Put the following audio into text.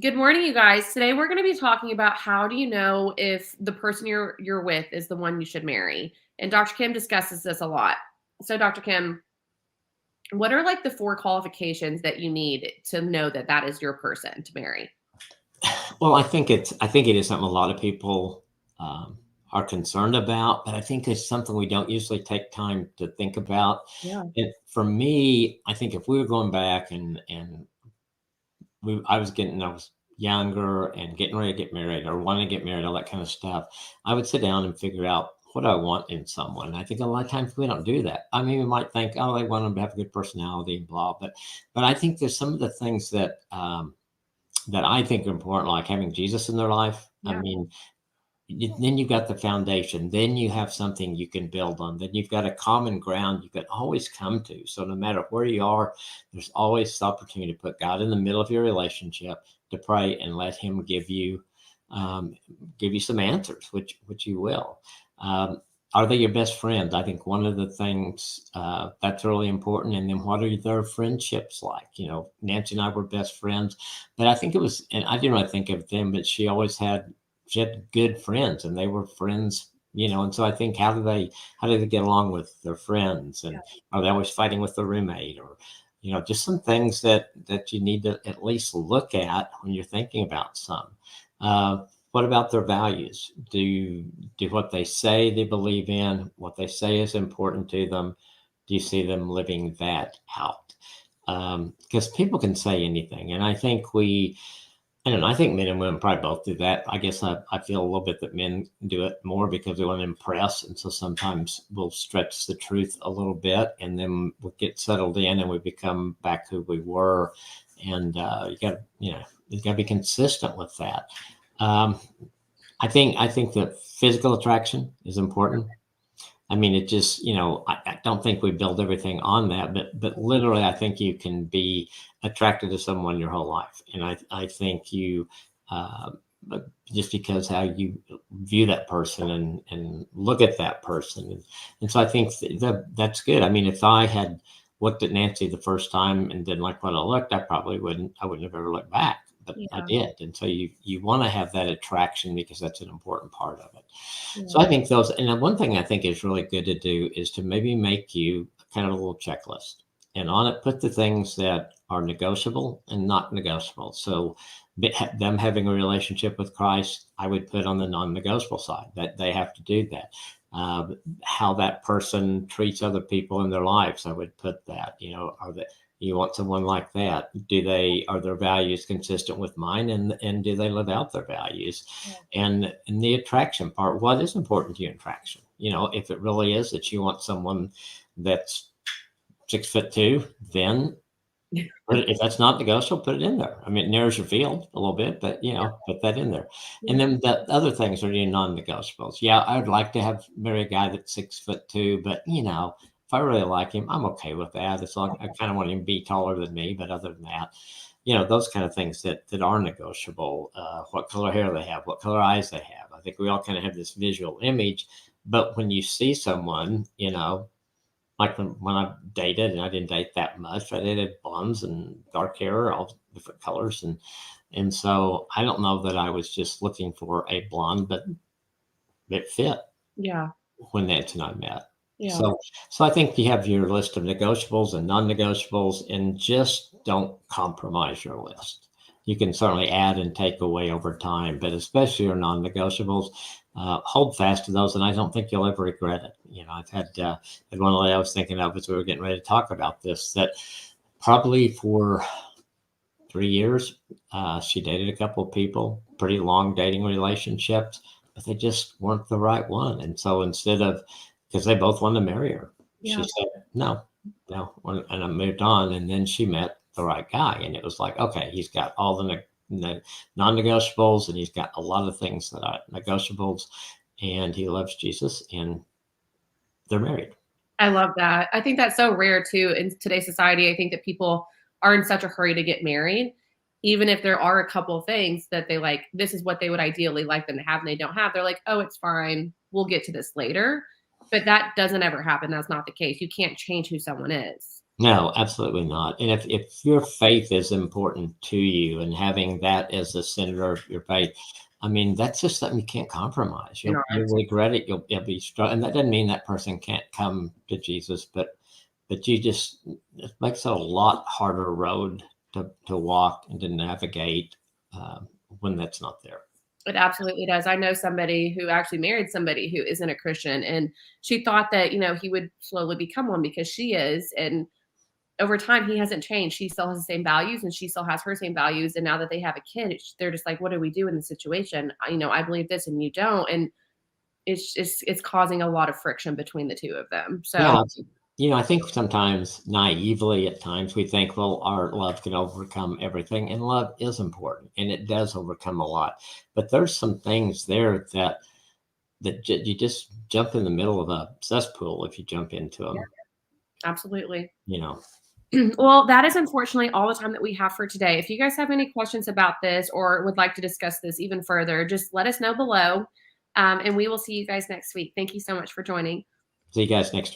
Good morning, you guys. Today we're going to be talking about how do you know if the person you're with is the one you should marry. And Dr. Kim discusses this a lot. So, Dr. Kim, what are like the four qualifications that you need to know that that is your person to marry? Well, I think it is something a lot of people um, are concerned about, but I think it's something we don't usually take time to think about. Yeah. And for me, I think if we were going back and I was younger and getting ready to get married or wanting to get married, all that kind of stuff, I would sit down and figure out what I want in someone. And I think a lot of times we don't do that. I mean, we might think, oh, they want them to have a good personality and blah, but I think there's some of the things that I think are important, like having Jesus in their life. I Yeah. mean, then you've got the foundation. Then you have something you can build on. Then you've got a common ground you can always come to. So no matter where you are, there's always the opportunity to put God in the middle of your relationship, to pray and let Him um, give you some answers, which you will. Um, are they your best friends? I think one of the things that's really important. And then what are their friendships like? You know, Nancy and I were best friends, but I think it was, and I didn't really think of them, but she had good friends and they were friends, you know. And so I think how do they get along with their friends, and are they always fighting with their roommate, or you know, just some things that you need to at least look at when you're thinking about some. uh, what about their values? Do what they say they believe in, what they say is important to them, do you see them living that out? Because people can say anything, and I don't know. I think men and women probably both do that. I guess I feel a little bit that men do it more because we want to impress. And so sometimes we'll stretch the truth a little bit, and then we'll get settled in and we become back who we were. And you got to be consistent with that. Um, I think that physical attraction is important. I mean, it just, you know, I don't think we build everything on that, but literally, I think you can be attracted to someone your whole life, and I think uh, but just because how you view that person and look at that person, and so I think that's good. I mean, if I had looked at Nancy the first time and didn't like what I looked, I wouldn't have ever looked back. But I Yeah. did, and so you want to have that attraction because that's an important part of it. So I Yeah. think those, and then one thing I think is really good to do is to maybe make you kind of a little checklist, and on it put the things that are negotiable and not negotiable. So them having a relationship with Christ, I would put on the non-negotiable side that they have to do that. Uh, how that person treats other people in their lives, I would put that. You know, you want someone like that? Are their values consistent with mine, and do they live out their values? And the attraction part, what is important to you in attraction? You know, if it really is that you want someone that's 6'2", then Yeah. if that's not negotiable, put it in there. I mean, it narrows your field a little bit, but you know, put that in there. And Yeah. then the other things are your non-negotiables. Yeah, I would like to have marry a guy that's 6'2", but you know, if I really like him, I'm okay with that. As long I kind of want him to be taller than me, but other than that, you know, those kind of things that are negotiable. What color hair they have, what color eyes they have. I think we all kind of have this visual image, but when you see someone, you know, like when I dated, and I didn't date that much. I dated blondes and dark hair, all different colors, and so I don't know that I was just looking for a blonde, but it fit Yeah. when Nancy and I met. Yeah. So I think you have your list of negotiables and non-negotiables, and just don't compromise your list. You can certainly add and take away over time, but especially your non-negotiables, hold fast to those, and I don't think you'll ever regret it. You know, had one lady I was thinking of as we were getting ready to talk about this, that probably for 3 years, she dated a couple of people, pretty long dating relationships, but they just weren't the right one. And so instead of, because they both wanted to marry her, she Yeah. said, no, no. And I moved on. And then she met the right guy. And it was like, okay, he's got all the non negotiables, and he's got a lot of things that are negotiables, and he loves Jesus, and they're married. I love that. I think that's so rare too in today's society. I think that people are in such a hurry to get married, even if there are a couple of things that they like, this is what they would ideally like them to have and they don't have. They're like, oh, it's fine. We'll get to this later. But that doesn't ever happen. That's not the case. You can't change who someone is. No, absolutely not. And if your faith is important to you and having that as the center of your faith, I mean, that's just something you can't compromise. You know, You'll regret it. You'll be strong. And that doesn't mean that person can't come to Jesus, but you just it makes it a lot harder road to walk and to navigate when that's not there. it absolutely does. I know somebody who actually married somebody who isn't a Christian, and she thought that, he would slowly become one because she is. And over time, he hasn't changed. She still has the same values and she still has her same values. And now that they have a kid, they're just like, what do we do in this situation? I believe this and you don't. And it's causing a lot of friction between the two of them. So Yeah. I think sometimes naively at times we think, well, our love can overcome everything, and love is important, and it does overcome a lot. But there's some things there that you just jump in the middle of a cesspool if you jump into yeah, them. absolutely. You know, Well, that is unfortunately all the time that we have for today. If you guys have any questions about this or would like to discuss this even further, just let us know below. And we will see you guys next week. Thank you so much for joining. see you guys next.